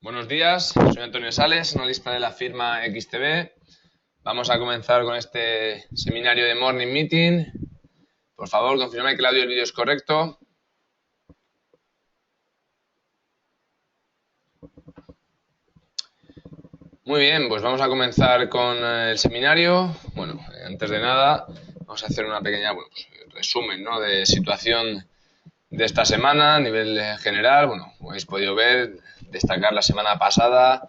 Buenos días, soy Antonio Sales, analista de la firma XTB. Vamos a comenzar con este seminario de Morning Meeting. Por favor, confirmad que el audio del vídeo es correcto. Muy bien, pues vamos a comenzar con el seminario. Bueno, antes de nada, vamos a hacer una pequeña resumen, ¿no?, de situación de esta semana a nivel general. Bueno, como habéis podido ver, destacar la semana pasada,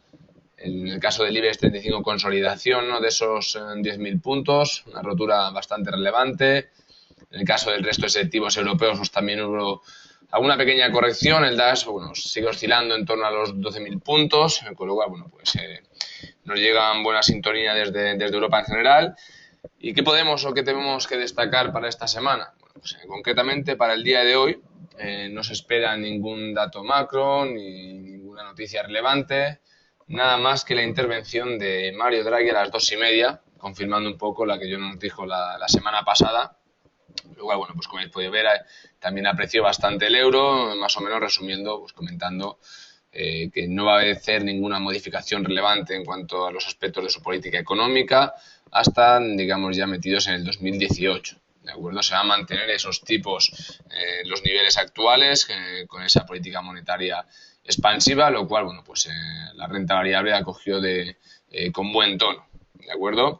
en el caso del IBEX 35, consolidación, ¿no?, de esos 10.000 puntos, una rotura bastante relevante. En el caso del resto de selectivos europeos, pues también hubo alguna pequeña corrección. El DAX, sigue oscilando en torno a los 12.000 puntos, con lo cual, nos llegan buena sintonía desde Europa en general. ¿Y qué podemos o qué tenemos que destacar para esta semana? Concretamente para el día de hoy no se espera ningún dato macro ni ninguna noticia relevante, nada más que la intervención de Mario Draghi a las 2:30, confirmando un poco la que yo nos dijo la semana pasada. Lo cual, como habéis podido ver, también apreció bastante el euro, más o menos resumiendo, comentando que no va a hacer ninguna modificación relevante en cuanto a los aspectos de su política económica hasta, digamos, ya metidos en el 2018. ¿De acuerdo? Se va a mantener esos tipos, los niveles actuales, con esa política monetaria expansiva, lo cual, la renta variable acogió con buen tono. ¿De acuerdo?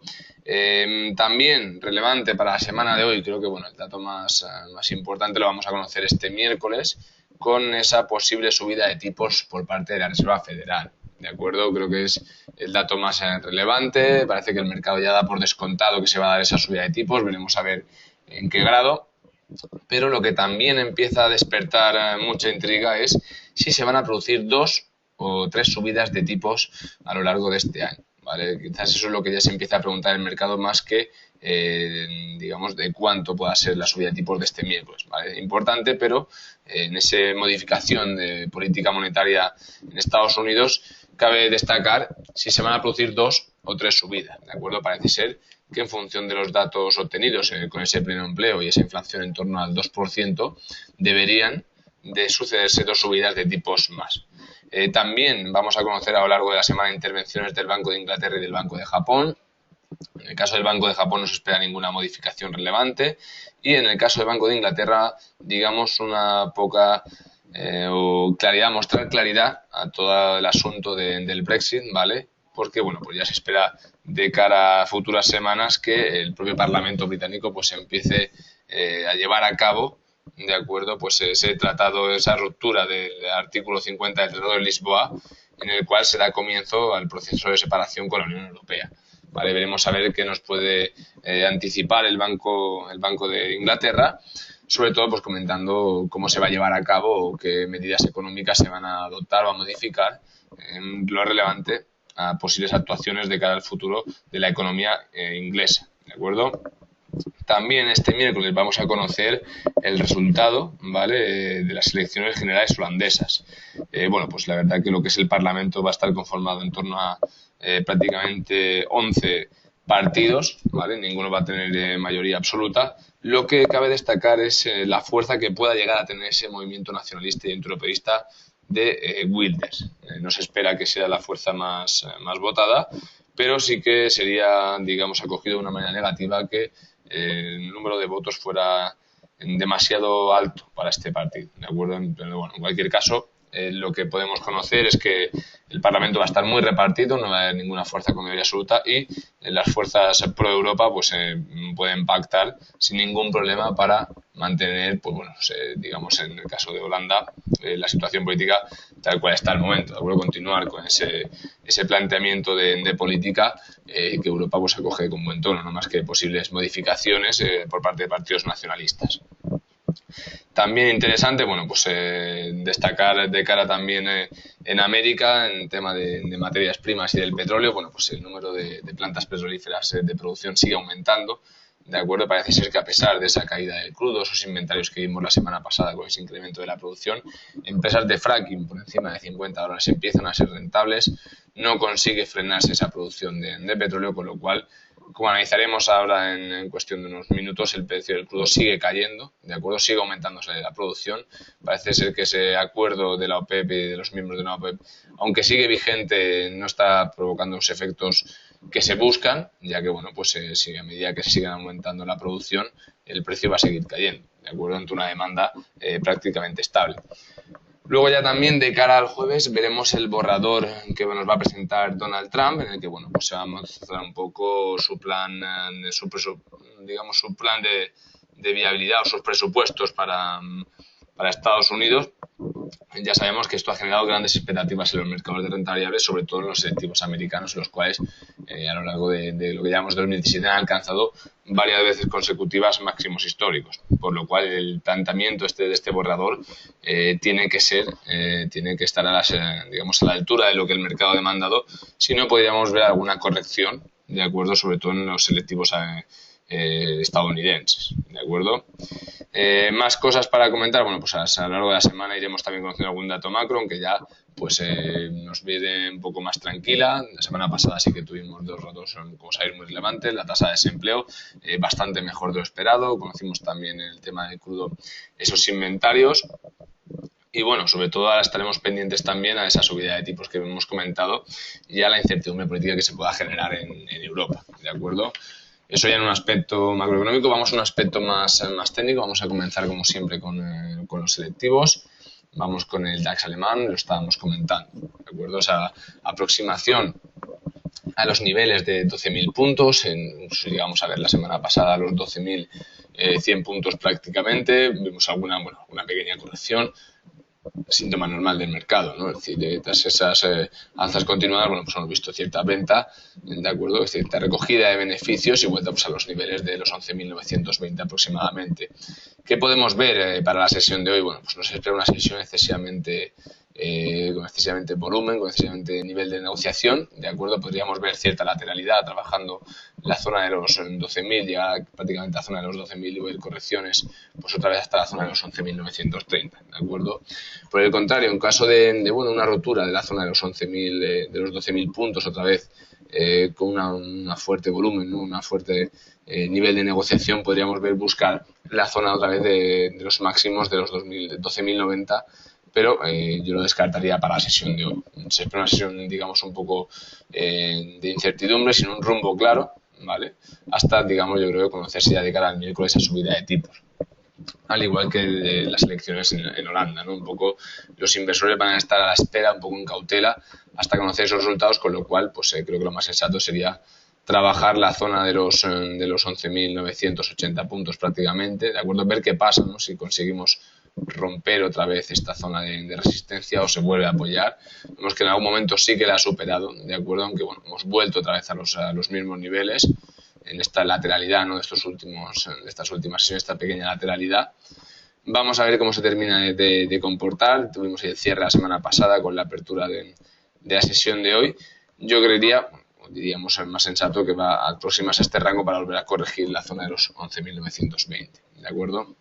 También relevante para la semana de hoy, creo que el dato más importante lo vamos a conocer este miércoles, con esa posible subida de tipos por parte de la Reserva Federal. ¿De acuerdo? Creo que es el dato más relevante. Parece que el mercado ya da por descontado que se va a dar esa subida de tipos. Veremos a ver en qué grado. Pero lo que también empieza a despertar mucha intriga es si se van a producir 2 o 3 subidas de tipos a lo largo de este año. ¿Vale? Quizás eso es lo que ya se empieza a preguntar en el mercado, más que, digamos, de cuánto pueda ser la subida de tipos de este miércoles. ¿Vale? Importante, pero en esa modificación de política monetaria en Estados Unidos cabe destacar si se van a producir 2 o 3 subidas. ¿De acuerdo? Parece ser que en función de los datos obtenidos con ese pleno empleo y esa inflación en torno al 2%, deberían de sucederse 2 subidas de tipos más. También vamos a conocer a lo largo de la semana intervenciones del Banco de Inglaterra y del Banco de Japón. En el caso del Banco de Japón no se espera ninguna modificación relevante, y en el caso del Banco de Inglaterra, digamos, una poca claridad, mostrar claridad a todo el asunto del Brexit, ¿vale? Porque, ya se espera de cara a futuras semanas que el propio Parlamento británico empiece a llevar a cabo, de acuerdo, ese tratado, esa ruptura del artículo 50 del Tratado de Lisboa, en el cual se da comienzo al proceso de separación con la Unión Europea. Vale, veremos a ver qué nos puede anticipar el Banco de Inglaterra, sobre todo comentando cómo se va a llevar a cabo o qué medidas económicas se van a adoptar o a modificar en lo relevante a posibles actuaciones de cara al futuro de la economía inglesa. ¿De acuerdo? También este miércoles vamos a conocer el resultado, ¿vale?, de las elecciones generales holandesas. La verdad que lo que es el Parlamento va a estar conformado en torno a prácticamente 11 partidos, ¿vale? Ninguno va a tener mayoría absoluta. Lo que cabe destacar es la fuerza que pueda llegar a tener ese movimiento nacionalista y europeísta de Wilders. No se espera que sea la fuerza más votada, pero sí que sería, digamos, acogido de una manera negativa que el número de votos fuera demasiado alto para este partido, ¿de acuerdo? Pero en cualquier caso, lo que podemos conocer es que el Parlamento va a estar muy repartido, no va a haber ninguna fuerza con mayoría absoluta, y las fuerzas pro Europa pueden pactar sin ningún problema para mantener, digamos, en el caso de Holanda, la situación política tal cual está al momento, ¿de acuerdo? Continuar con ese planteamiento de política que Europa acoge con buen tono, no más que posibles modificaciones por parte de partidos nacionalistas. También interesante, destacar de cara también en América, en tema de materias primas y del petróleo, el número de plantas petrolíferas de producción sigue aumentando, ¿de acuerdo? Parece ser que a pesar de esa caída del crudo, esos inventarios que vimos la semana pasada con ese incremento de la producción, empresas de fracking por encima de $50 empiezan a ser rentables, no consigue frenarse esa producción de petróleo, con lo cual Como analizaremos ahora en cuestión de unos minutos, el precio del crudo sigue cayendo, ¿de acuerdo? Sigue aumentándose la producción. Parece ser que ese acuerdo de la OPEP y de los miembros de la OPEP, aunque sigue vigente, no está provocando los efectos que se buscan, ya que, bueno, pues a medida que se siga aumentando la producción, el precio va a seguir cayendo, ¿de acuerdo? Ante una demanda prácticamente estable. Luego ya también de cara al jueves veremos el borrador que nos va a presentar Donald Trump, en el que, bueno, pues se va a mostrar un poco su plan, digamos, su plan de viabilidad o sus presupuestos para Estados Unidos. Ya sabemos que esto ha generado grandes expectativas en los mercados de renta variable, sobre todo en los selectivos americanos, los cuales a lo largo de lo que llamamos 2017 han alcanzado varias veces consecutivas máximos históricos, por lo cual el planteamiento de este borrador tiene que estar digamos, a la altura de lo que el mercado ha demandado, si no podríamos ver alguna corrección, de acuerdo, sobre todo en los selectivos estadounidenses, de acuerdo. Más cosas para comentar, bueno, pues a lo largo de la semana iremos también conociendo algún dato macro, aunque ya pues nos viene un poco más tranquila. La semana pasada sí que tuvimos dos datos, como sabéis, muy relevantes. La tasa de desempleo bastante mejor de lo esperado. Conocimos también el tema del crudo, esos inventarios. Y bueno, sobre todo ahora estaremos pendientes también a esa subida de tipos que hemos comentado y a la incertidumbre política que se pueda generar en Europa, ¿de acuerdo? Eso ya en un aspecto macroeconómico. Vamos a un aspecto más técnico. Vamos a comenzar, como siempre, con los selectivos. Vamos con el DAX alemán, lo estábamos comentando, ¿de acuerdo? Esa aproximación a los niveles de 12.000 puntos, llegamos a ver la semana pasada los 12.100 puntos prácticamente, vimos alguna pequeña corrección, síntoma normal del mercado, ¿no? Es decir, tras esas alzas continuadas, bueno, pues hemos visto cierta venta, ¿de acuerdo? Cierta recogida de beneficios y vuelta pues a los niveles de los 11.920 aproximadamente. ¿Qué podemos ver para la sesión de hoy? Bueno, pues nos espera una sesión con excesivamente volumen, con excesivamente nivel de negociación, ¿de acuerdo? Podríamos ver cierta lateralidad trabajando la zona de los 12.000, llegar prácticamente a la zona de los 12.000 y ver correcciones, pues otra vez hasta la zona de los 11.930, ¿de acuerdo? Por el contrario, en caso de una rotura de la zona de los 11.000, de los 12.000 puntos otra vez, con una fuerte volumen, ¿no? Una fuerte nivel de negociación, podríamos buscar la zona otra vez de los máximos de los 12.090, pero yo lo descartaría para la sesión de hoy. Se espera una sesión, digamos, un poco de incertidumbre, sin un rumbo claro, ¿vale? Hasta, digamos, yo creo que conocerse ya de cara al miércoles esa subida de tipos. Al igual que las elecciones en Holanda, ¿no? Un poco los inversores van a estar a la espera, un poco en cautela, hasta conocer esos resultados, con lo cual, pues creo que lo más sensato sería trabajar la zona de los 11.980 puntos prácticamente, ¿de acuerdo? Ver qué pasa, ¿no? Si conseguimos romper otra vez esta zona de resistencia o se vuelve a apoyar. Vemos que en algún momento sí que la ha superado, ¿de acuerdo? Aunque, bueno, hemos vuelto otra vez a los mismos niveles en esta lateralidad, ¿no? De estas últimas sesiones, esta pequeña lateralidad. Vamos a ver cómo se termina de comportar. Tuvimos el cierre la semana pasada con la apertura de la sesión de hoy. Yo creería, diríamos más sensato, que va a aproximarse a este rango para volver a corregir la zona de los 11.920, ¿de acuerdo?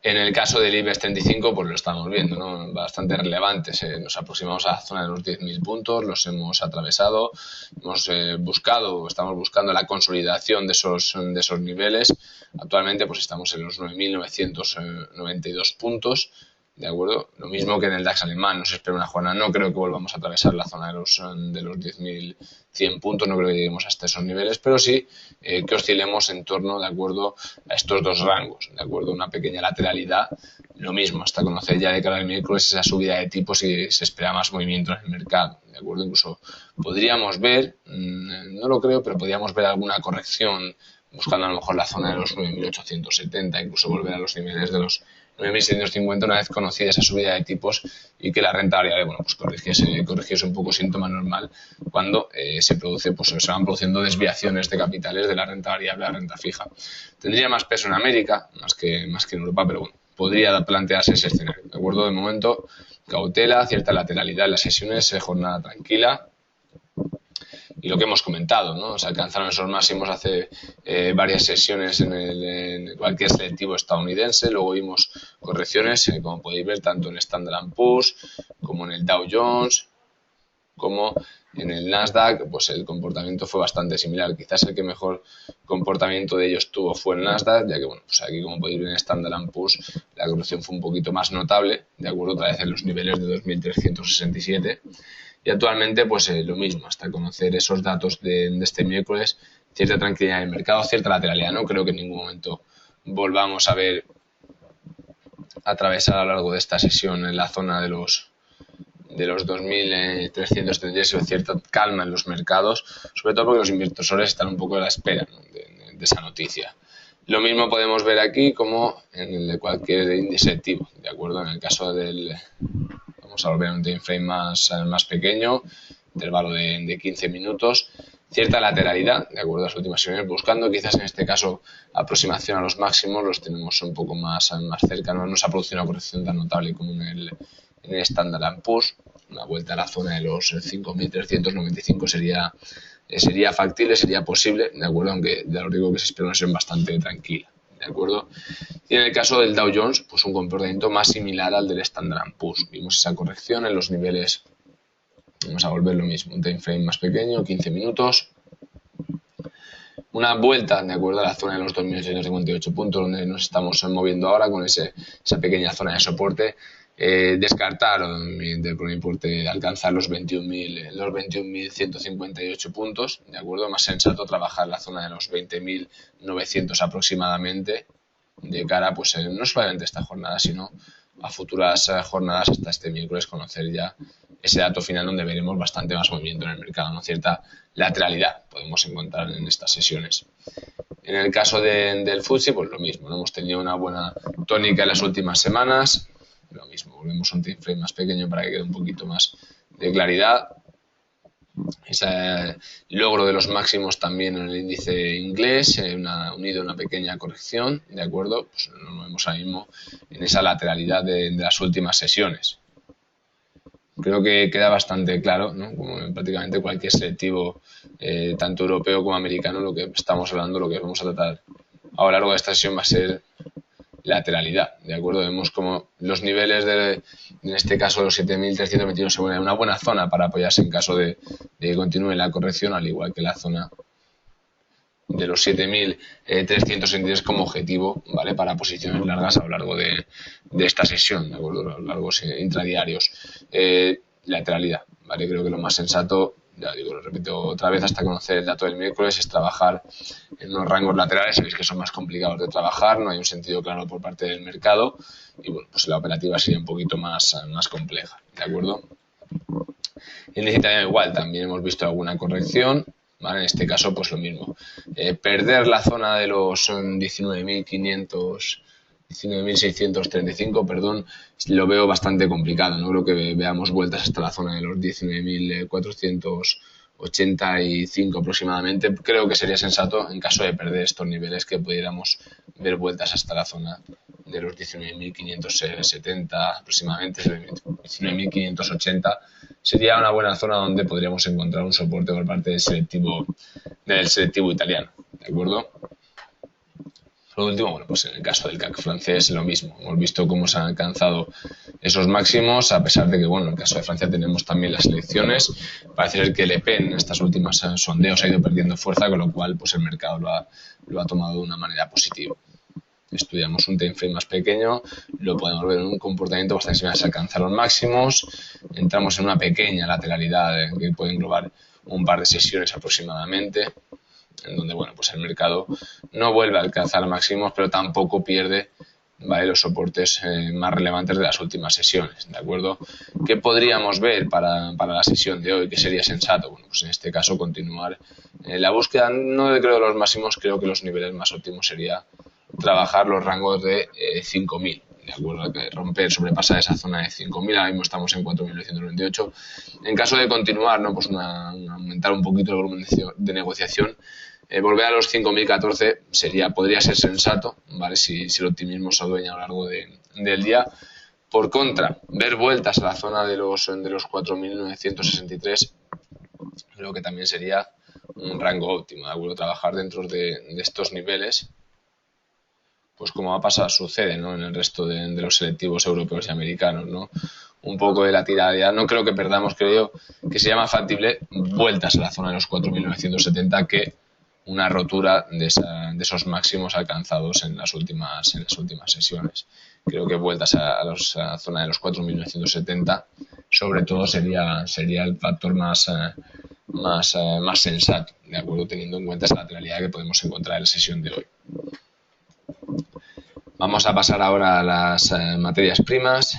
En el caso del IBEX 35, pues lo estamos viendo, ¿no? Bastante relevantes. Nos aproximamos a la zona de los 10.000 puntos, los hemos atravesado, estamos buscando la consolidación de esos niveles. Actualmente pues estamos en los 9.992 puntos, ¿de acuerdo? Lo mismo que en el DAX alemán, nos espera una jornada. No creo que volvamos a atravesar la zona de los 10.100 puntos, no creo que lleguemos hasta esos niveles, pero sí que oscilemos en torno, de acuerdo, a estos dos rangos, ¿de acuerdo? Una pequeña lateralidad, lo mismo, hasta conocer ya de cara al miércoles esa subida de tipos y se espera más movimiento en el mercado, ¿de acuerdo? Incluso podríamos ver, no lo creo, pero podríamos ver alguna corrección buscando a lo mejor la zona de los 9.870, incluso volver a los niveles de los 9.650 una vez conocida esa subida de tipos y que la renta variable, bueno, pues corrigiese un poco, síntoma normal cuando se van produciendo desviaciones de capitales de la renta variable a la renta fija. Tendría más peso en América, más que en Europa, pero bueno, podría plantearse ese escenario, ¿de acuerdo? De momento, cautela, cierta lateralidad en las sesiones, jornada tranquila. Y lo que hemos comentado, ¿no? Se alcanzaron esos máximos hace varias sesiones en cualquier selectivo estadounidense. Luego vimos correcciones, como podéis ver, tanto en Standard & Poor's como en el Dow Jones, como en el Nasdaq pues el comportamiento fue bastante similar. Quizás el que mejor comportamiento de ellos tuvo fue el Nasdaq, ya que bueno, pues aquí como podéis ver en Standard & Poor's la corrección fue un poquito más notable, de acuerdo, otra vez en los niveles de 2.367. Y actualmente pues lo mismo, hasta conocer esos datos de este miércoles, cierta tranquilidad en el mercado, cierta lateralidad. No creo que en ningún momento volvamos a ver atravesar a lo largo de esta sesión en la zona de los 2.336 o cierta calma en los mercados, sobre todo porque los inversores están un poco a la espera, ¿no?, de esa noticia. Lo mismo podemos ver aquí como en el de cualquier índice activo, ¿de acuerdo? En el caso del... Vamos a volver a un time frame más pequeño, intervalo de 15 minutos, cierta lateralidad, de acuerdo a las últimas sesiones, buscando quizás en este caso aproximación a los máximos, los tenemos un poco más cerca, no se ha producido una corrección tan notable como en el Standard & Poor's. Una vuelta a la zona de los 5.395 sería factible, sería posible, de acuerdo, aunque ya lo digo que se espera una sesión bastante tranquila, de acuerdo. Y en el caso del Dow Jones, pues un comportamiento más similar al del Standard & Poor's. Vimos esa corrección en los niveles, vamos a volver lo mismo, un time frame más pequeño, 15 minutos. Una vuelta, de acuerdo, a la zona de los 2.858 puntos, donde nos estamos moviendo ahora con esa pequeña zona de soporte. Descartar por mi importe alcanzar los 21.158 puntos, de acuerdo, más sensato trabajar la zona de los 20.900 aproximadamente de cara pues no solamente a esta jornada sino a futuras jornadas hasta este miércoles, conocer ya ese dato final donde veremos bastante más movimiento en el mercado, ¿no? Cierta lateralidad podemos encontrar en estas sesiones. En el caso del FTSE pues lo mismo, ¿no? Hemos tenido una buena tónica en las últimas semanas. Lo mismo, volvemos a un time frame más pequeño para que quede un poquito más de claridad. Ese logro de los máximos también en el índice inglés, unido a una pequeña corrección, ¿de acuerdo? Pues lo vemos ahora mismo en esa lateralidad de las últimas sesiones. Creo que queda bastante claro, ¿no? Como en prácticamente cualquier selectivo, tanto europeo como americano, lo que estamos hablando, lo que vamos a tratar a lo largo de esta sesión va a ser lateralidad, ¿de acuerdo? Vemos como los niveles en este caso los 7.321 se vuelven una buena zona para apoyarse en caso de que continúe la corrección, al igual que la zona de los 7.363 como objetivo, ¿vale? Para posiciones largas a lo largo de esta sesión, ¿de acuerdo? A lo largos intradiarios. Lateralidad, ¿vale? Creo que lo más sensato, ya digo, lo repito otra vez hasta conocer el dato del miércoles, es trabajar en unos rangos laterales. Sabéis que son más complicados de trabajar, no hay un sentido claro por parte del mercado y bueno, pues la operativa sería un poquito más compleja, ¿de acuerdo? En índice italiano igual, también hemos visto alguna corrección, ¿vale? En este caso pues lo mismo, perder la zona de los 19.635, perdón, lo veo bastante complicado. No creo que veamos vueltas hasta la zona de los 19.485 aproximadamente. Creo que sería sensato, en caso de perder estos niveles, que pudiéramos ver vueltas hasta la zona de los 19.570 aproximadamente, 19.580. Sería una buena zona donde podríamos encontrar un soporte por parte del selectivo italiano, ¿de acuerdo? Por último, bueno, pues en el caso del CAC francés lo mismo. Hemos visto cómo se han alcanzado esos máximos, a pesar de que, bueno, en el caso de Francia tenemos también las elecciones. Parece ser que Le Pen en estas últimas sondeos ha ido perdiendo fuerza, con lo cual pues el mercado lo ha tomado de una manera positiva. Estudiamos un time frame más pequeño, lo podemos ver en un comportamiento bastante similar, se alcanzan los máximos, entramos en una pequeña lateralidad que puede englobar un par de sesiones aproximadamente, en donde bueno, pues el mercado no vuelve a alcanzar máximos, pero tampoco pierde, ¿vale?, los soportes más relevantes de las últimas sesiones, ¿de acuerdo? ¿Qué podríamos ver para la sesión de hoy? ¿Qué sería sensato? Bueno, pues en este caso continuar la búsqueda, no creo de los máximos, creo que los niveles más óptimos sería trabajar los rangos de 5.000, ¿de acuerdo? Que romper, sobrepasar esa zona de 5.000, ahora mismo estamos en 4.998. En caso de continuar, ¿no?, pues aumentar un poquito el volumen de negociación, volver a los 5.014 podría ser sensato, ¿vale? Si el optimismo se adueña a lo largo del día. Por contra, ver vueltas a la zona de los 4.963 creo que también sería un rango óptimo, ¿de acuerdo? Trabajar dentro de estos niveles, pues como sucede, ¿no?, en el resto de los selectivos europeos y americanos, ¿no? un poco de lateralidad. No creo que perdamos, creo que sería más factible vueltas a la zona de los 4.970 que una rotura de esos máximos alcanzados en las últimas sesiones. Creo que vueltas a la zona de los 4.970 sobre todo sería el factor más sensato, ¿de acuerdo? Teniendo en cuenta esa lateralidad que podemos encontrar en la sesión de hoy. Vamos a pasar ahora a las materias primas.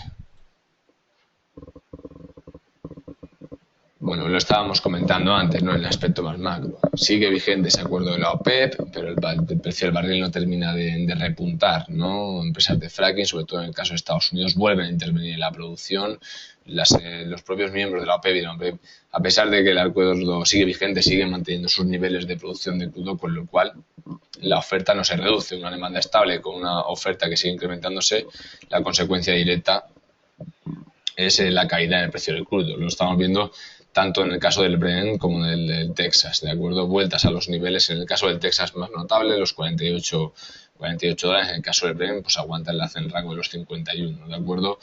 Bueno, lo estábamos comentando antes, ¿no? En el aspecto más macro. Sigue vigente ese acuerdo de la OPEP, pero el precio del barril no termina de repuntar, ¿no? Empresas de fracking, sobre todo en el caso de Estados Unidos, vuelven a intervenir en la producción. Los propios miembros de la OPEP y de la OPEP, a pesar de que el acuerdo sigue vigente, siguen manteniendo sus niveles de producción de crudo, con lo cual la oferta no se reduce. Una demanda estable con una oferta que sigue incrementándose, la consecuencia directa es la caída en el precio del crudo. Lo estamos viendo tanto en el caso del Brent como del Texas, ¿de acuerdo? Vueltas a los niveles, en el caso del Texas más notable, los 48 dólares, en el caso del Brent, pues aguanta en el rango de los 51, ¿de acuerdo?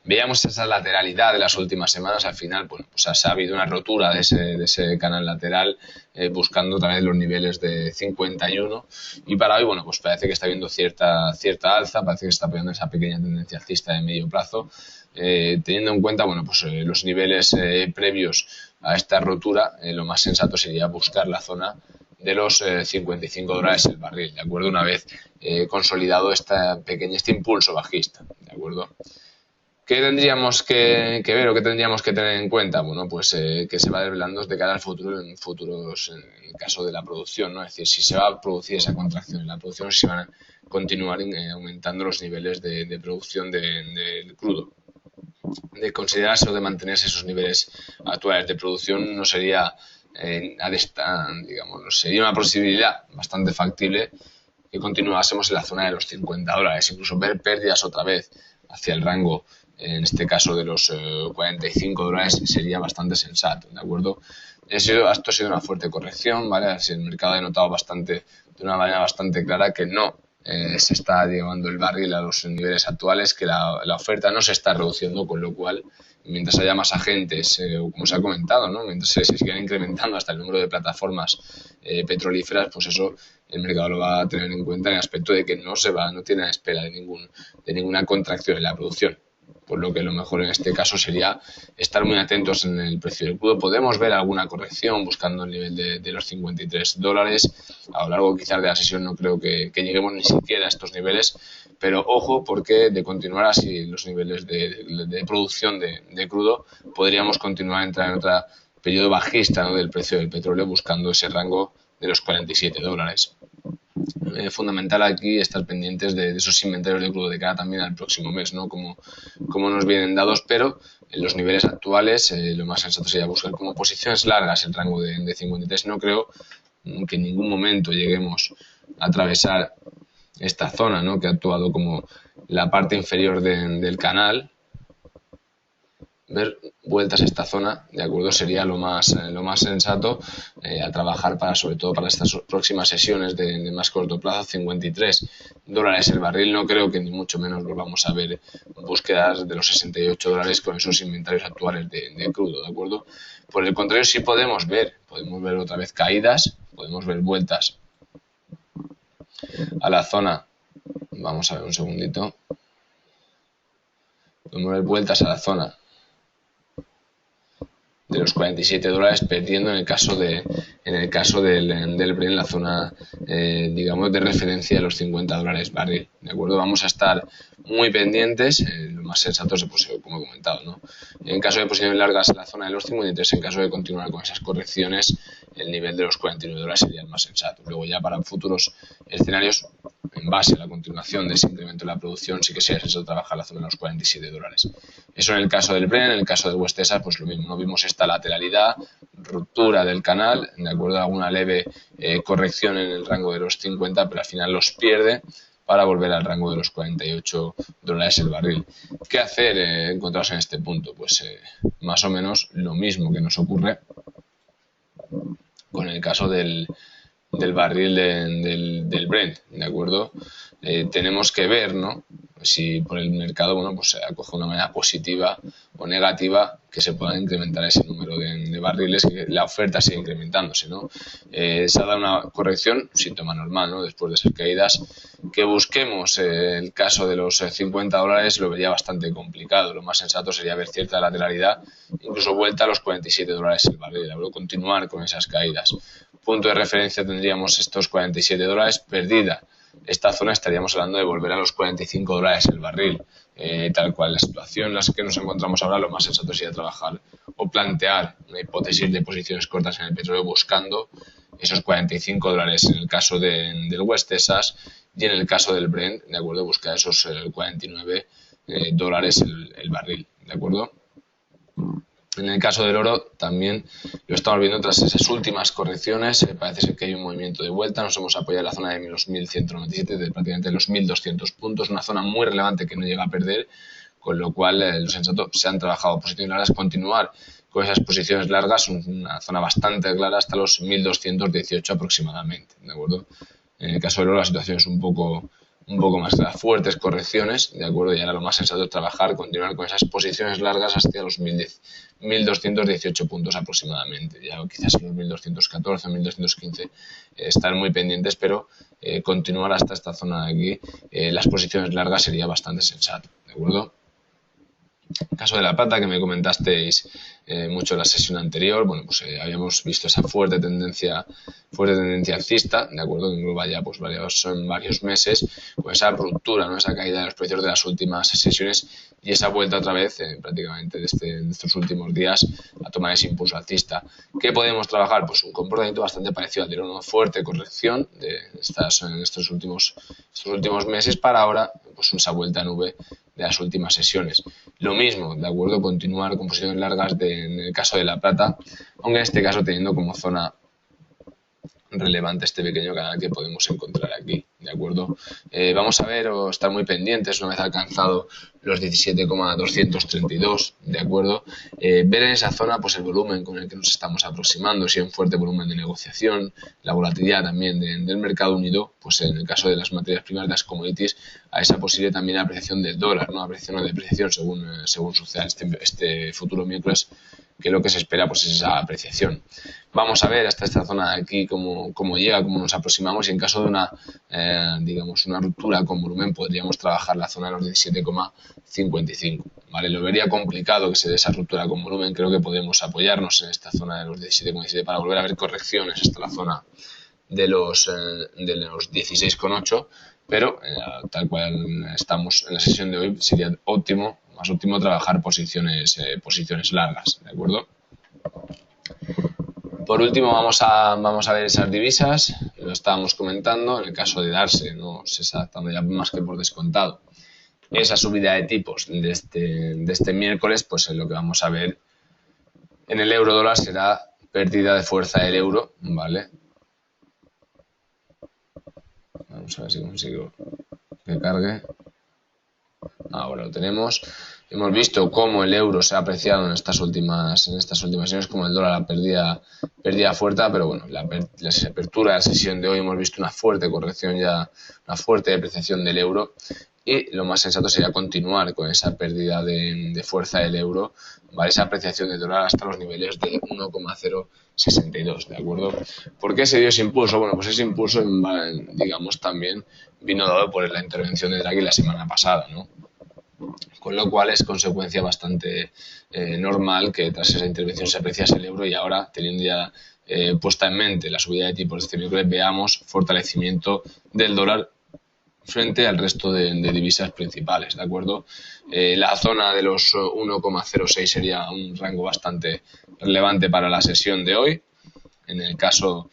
Veíamos esa lateralidad de las últimas semanas, al final, bueno, pues ha habido una rotura de ese canal lateral, buscando otra vez los niveles de 51, y para hoy, bueno, pues parece que está habiendo cierta alza, parece que está apoyando esa pequeña tendencia alcista de medio plazo, teniendo en cuenta, bueno, pues los niveles previos a esta rotura, lo más sensato sería buscar la zona de los 55 dólares el barril, ¿de acuerdo? Una vez consolidado este impulso bajista, ¿de acuerdo? ¿Qué tendríamos que ver o qué tendríamos que tener en cuenta? Bueno, pues que se va desvelando de cara al futuro, en el caso de la producción, ¿no? Es decir, si se va a producir esa contracción en la producción, si van a continuar aumentando los niveles de producción del crudo. De considerarse o de mantenerse esos niveles actuales de producción, no sería, sería una posibilidad bastante factible que continuásemos en la zona de los 50 dólares, incluso ver pérdidas otra vez hacia el rango, en este caso de los 45 dólares, sería bastante sensato, ¿de acuerdo? Esto ha sido una fuerte corrección, ¿vale? El mercado ha notado de una manera bastante clara que no se está llevando el barril a los niveles actuales, que la oferta no se está reduciendo, con lo cual, mientras haya más agentes, como se ha comentado, ¿no? Mientras se sigan incrementando hasta el número de plataformas petrolíferas, pues eso el mercado lo va a tener en cuenta en el aspecto de que no tiene espera de ninguna contracción en la producción. Por lo que lo mejor en este caso sería estar muy atentos en el precio del crudo. Podemos ver alguna corrección buscando el nivel de los 53 dólares. A lo largo quizás de la sesión no creo que lleguemos ni siquiera a estos niveles, pero ojo, porque de continuar así los niveles de producción de crudo, podríamos continuar a entrar en otro periodo bajista, ¿no?, del precio del petróleo, buscando ese rango de los 47 dólares. Fundamental aquí estar pendientes de esos inventarios de crudo de cara también al próximo mes, ¿no? Como nos vienen dados, pero en los niveles actuales lo más sensato sería buscar como posiciones largas el rango de 53. No creo que en ningún momento lleguemos a atravesar esta zona, ¿no?, que ha actuado como la parte inferior del canal. Ver vueltas a esta zona, de acuerdo, sería lo más sensato a trabajar sobre todo para estas próximas sesiones de más corto plazo. 53 dólares el barril, no creo que ni mucho menos lo vamos a ver búsquedas de los 68 dólares con esos inventarios actuales de crudo, de acuerdo. Por el contrario, sí podemos ver otra vez caídas, podemos ver vueltas a la zona. Vamos a ver un segundito. Podemos ver vueltas a la zona de los 47 dólares, perdiendo en el caso del Brent la zona digamos de referencia de los 50 dólares barril, de acuerdo. Vamos a estar muy pendientes, lo más sensato es, pues, como he comentado, ¿no?, en caso de posiciones largas en la zona de los 53, en caso de continuar con esas correcciones el nivel de los 49 dólares sería el más sensato. Luego ya para futuros escenarios, en base a la continuación de ese incremento de la producción, sí que sería sensato trabajar la zona de los 47 dólares. Eso en el caso del Brent. En el caso del West Texas, pues lo mismo, no vimos esta lateralidad, ruptura del canal, de acuerdo, a alguna leve corrección en el rango de los 50, pero al final los pierde para volver al rango de los 48 dólares el barril. ¿Qué hacer encontrados en este punto? Pues más o menos lo mismo que nos ocurre con el caso del barril del Brent, ¿de acuerdo? Tenemos que ver, ¿no?, si por el mercado, bueno, pues se acoge de una manera positiva o negativa, que se pueda incrementar ese número de barriles, que la oferta sigue incrementándose, ¿no? Se ha dado una corrección, síntoma normal, ¿no? Después de esas caídas. Que busquemos el caso de los $50 lo vería bastante complicado. Lo más sensato sería ver cierta lateralidad, incluso vuelta a los $47 el barril, ¿no? Continuar con esas caídas. Punto de referencia tendríamos estos $47, perdida esta zona estaríamos hablando de volver a los $45 el barril. Tal cual la situación en la que nos encontramos ahora, lo más sensato sería trabajar o plantear una hipótesis de posiciones cortas en el petróleo buscando esos $45 en el caso del West Texas y en el caso del Brent, de acuerdo, buscar esos $49 el barril, de acuerdo. En el caso del oro también lo estamos viendo tras esas últimas correcciones, parece ser que hay un movimiento de vuelta, nos hemos apoyado en la zona de los 1197, de prácticamente los 1200 puntos, una zona muy relevante que no llega a perder, con lo cual los sensatos se han trabajado posiciones largas, continuar con esas posiciones largas, una zona bastante clara hasta los 1218 aproximadamente, ¿de acuerdo? En el caso del oro la situación es un poco más clara, fuertes correcciones, ¿de acuerdo? Y ahora lo más sensato es trabajar, continuar con esas posiciones largas hasta los 1218 puntos aproximadamente, ya quizás los 1214 o 1215 estar muy pendientes, pero continuar hasta esta zona de aquí, las posiciones largas sería bastante sensato, ¿de acuerdo? En el caso de la plata, que me comentasteis mucho en la sesión anterior, bueno, pues habíamos visto esa fuerte tendencia alcista, de acuerdo, que engloba ya pues varios meses, con esa ruptura, ¿no? Esa caída de los precios de las últimas sesiones y esa vuelta otra vez, prácticamente de estos últimos días, a tomar ese impulso alcista. ¿Qué podemos trabajar? Pues un comportamiento bastante parecido al de una fuerte corrección en estos últimos meses para ahora, pues esa vuelta a nube de las últimas sesiones. Lo mismo, de acuerdo, continuar con posiciones largas en el caso de la plata, aunque en este caso teniendo como zona relevante este pequeño canal que podemos encontrar aquí, ¿de acuerdo? Vamos a ver o estar muy pendientes una vez alcanzado los 17,232, ¿de acuerdo? Ver en esa zona pues el volumen con el que nos estamos aproximando, si hay un fuerte volumen de negociación, la volatilidad también del mercado unido, pues en el caso de las materias primas, de las commodities, a esa posible también apreciación del dólar, ¿no? Apreciación o depreciación según suceda este futuro miércoles, que lo que se espera pues es esa apreciación. Vamos a ver hasta esta zona de aquí cómo llega, cómo nos aproximamos, y en caso de una ruptura con volumen podríamos trabajar la zona de los 17,55, ¿vale? Lo vería complicado que se dé esa ruptura con volumen, creo que podemos apoyarnos en esta zona de los 17,17 para volver a ver correcciones hasta la zona de los 16,8, pero tal cual estamos en la sesión de hoy sería más óptimo trabajar posiciones largas, ¿de acuerdo? Por último vamos a ver esas divisas, lo estábamos comentando, en el caso de darse, no se está dando ya más que por descontado esa subida de tipos de este miércoles, pues lo que vamos a ver en el euro dólar será pérdida de fuerza del euro, ¿vale? Vamos a ver si consigo que cargue. Ahora lo tenemos. Hemos visto cómo el euro se ha apreciado en estas últimas sesiones, como el dólar perdía fuerza, pero bueno, la apertura de la sesión de hoy hemos visto una fuerte corrección ya, una fuerte depreciación del euro, y lo más sensato sería continuar con esa pérdida de fuerza del euro, ¿vale? Esa apreciación del dólar hasta los niveles de 1,062, ¿de acuerdo? ¿Por qué se dio ese impulso? Bueno, pues ese impulso, digamos, también vino dado por la intervención de Draghi la semana pasada, ¿no? Con lo cual es consecuencia bastante normal que tras esa intervención se apreciase el euro, y ahora, teniendo ya puesta en mente la subida de tipos de este miércoles, veamos fortalecimiento del dólar frente al resto de divisas principales, ¿de acuerdo? La zona de los 1,06 sería un rango bastante relevante para la sesión de hoy. En el caso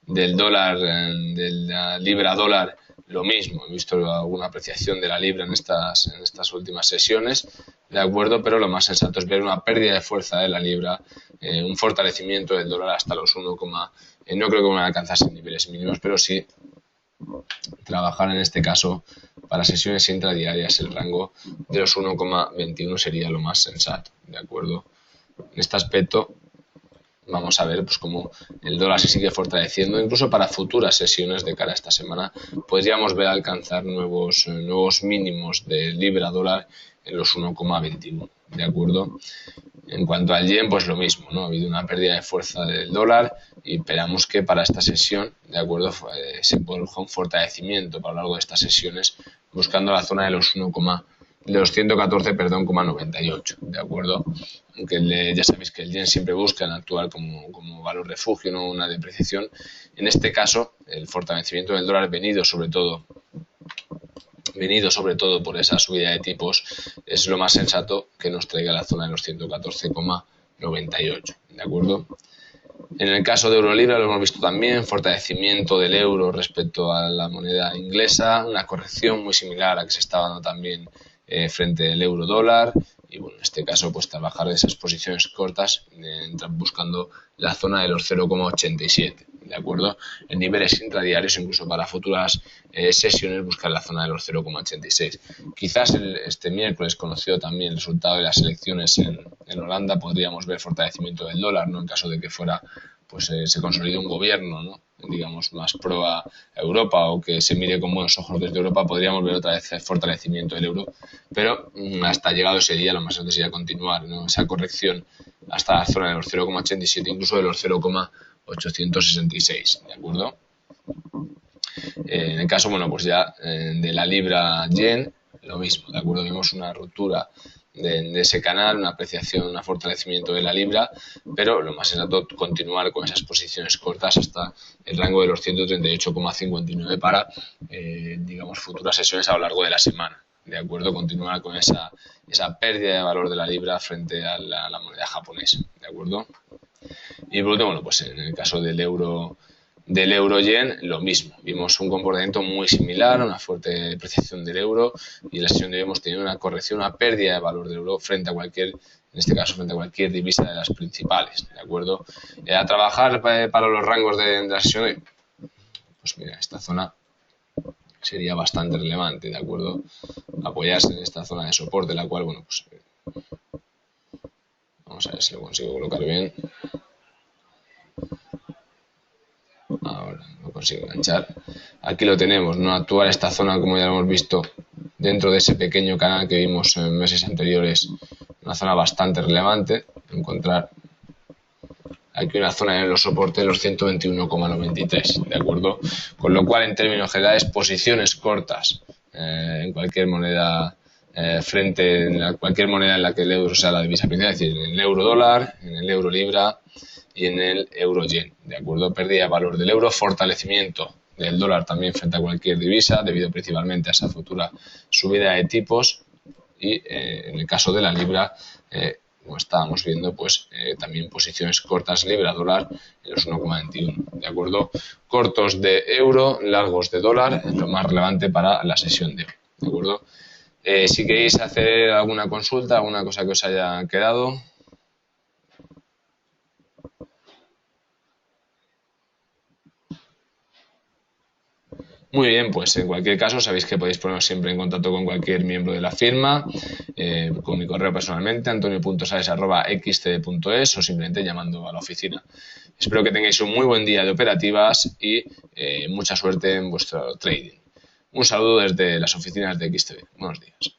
del dólar, de la libra dólar, lo mismo, he visto alguna apreciación de la libra en estas últimas sesiones, de acuerdo, pero lo más sensato es ver una pérdida de fuerza de la libra, un fortalecimiento del dólar hasta los no creo que van a alcanzarse niveles mínimos, pero sí trabajar en este caso para sesiones intradiarias el rango de los 1,21 sería lo más sensato, de acuerdo. En este aspecto vamos a ver pues cómo el dólar se sigue fortaleciendo. Incluso para futuras sesiones de cara a esta semana podríamos ver alcanzar nuevos mínimos de libra dólar en los 1,21, ¿de acuerdo? En cuanto al yen, pues lo mismo, ¿no? Ha habido una pérdida de fuerza del dólar y esperamos que para esta sesión, ¿de acuerdo?, se produzca un fortalecimiento a lo largo de estas sesiones buscando la zona de los 114,98, ¿de acuerdo? Aunque ya sabéis que el yen siempre busca actuar como valor refugio, no una depreciación. En este caso, el fortalecimiento del dólar venido sobre todo por esa subida de tipos, es lo más sensato que nos traiga a la zona de los 114,98, ¿de acuerdo? En el caso de euro-libra lo hemos visto también, fortalecimiento del euro respecto a la moneda inglesa, una corrección muy similar a que se estaba dando también frente al euro-dólar, y bueno, en este caso pues trabajar esas posiciones cortas buscando la zona de los 0,87, ¿de acuerdo? En niveles intradiarios, incluso para futuras sesiones, buscar la zona de los 0,86. Quizás este miércoles, conocido también el resultado de las elecciones en Holanda, podríamos ver fortalecimiento del dólar, ¿no? En caso de que fuera, pues se consolide un gobierno, ¿no?, digamos, más pro a Europa, o que se mire con buenos ojos desde Europa, podríamos ver otra vez el fortalecimiento del euro, pero hasta llegado ese día lo más importante sería continuar, ¿no?, esa corrección hasta la zona de los 0,87, incluso de los 0,866, ¿de acuerdo? En el caso, bueno, pues ya de la libra yen, lo mismo, ¿de acuerdo? Vimos una ruptura de ese canal, una apreciación, un fortalecimiento de la libra, pero lo más sensato es continuar con esas posiciones cortas hasta el rango de los 138,59 para, digamos, futuras sesiones a lo largo de la semana, ¿de acuerdo? Continuar con esa pérdida de valor de la libra frente a la moneda japonesa, ¿de acuerdo? Y por último, bueno, pues en el caso del euro yen, lo mismo. Vimos un comportamiento muy similar, una fuerte depreciación del euro, y en la sesión de hoy hemos tenido una corrección, una pérdida de valor del euro frente a cualquier, en este caso frente a cualquier divisa de las principales, ¿de acuerdo? A trabajar para los rangos de la sesión de hoy, pues mira, esta zona sería bastante relevante, ¿de acuerdo? Apoyarse en esta zona de soporte, la cual, bueno, pues vamos a ver si lo consigo colocar bien. Ahora no consigo enganchar. Aquí lo tenemos, ¿no? Actuar esta zona, como ya lo hemos visto, dentro de ese pequeño canal que vimos en meses anteriores, una zona bastante relevante. Encontrar aquí una zona en los soportes de los 121,93, ¿de acuerdo? Con lo cual, en términos generales, posiciones cortas en cualquier moneda frente a cualquier moneda en la que el euro sea la divisa principal, es decir, en el euro dólar, en el euro libra y en el euro yen, ¿de acuerdo? Pérdida de valor del euro, fortalecimiento del dólar también frente a cualquier divisa, debido principalmente a esa futura subida de tipos, y en el caso de la libra, como estábamos viendo, pues también posiciones cortas libra dólar en los 1,21, ¿de acuerdo? Cortos de euro, largos de dólar, es lo más relevante para la sesión de hoy, ¿de acuerdo? Si queréis hacer alguna consulta, alguna cosa que os haya quedado. Muy bien, pues en cualquier caso sabéis que podéis poneros siempre en contacto con cualquier miembro de la firma, con mi correo personalmente, antonio.saez@xtd.es, o simplemente llamando a la oficina. Espero que tengáis un muy buen día de operativas y mucha suerte en vuestro trading. Un saludo desde las oficinas de XTD. Buenos días.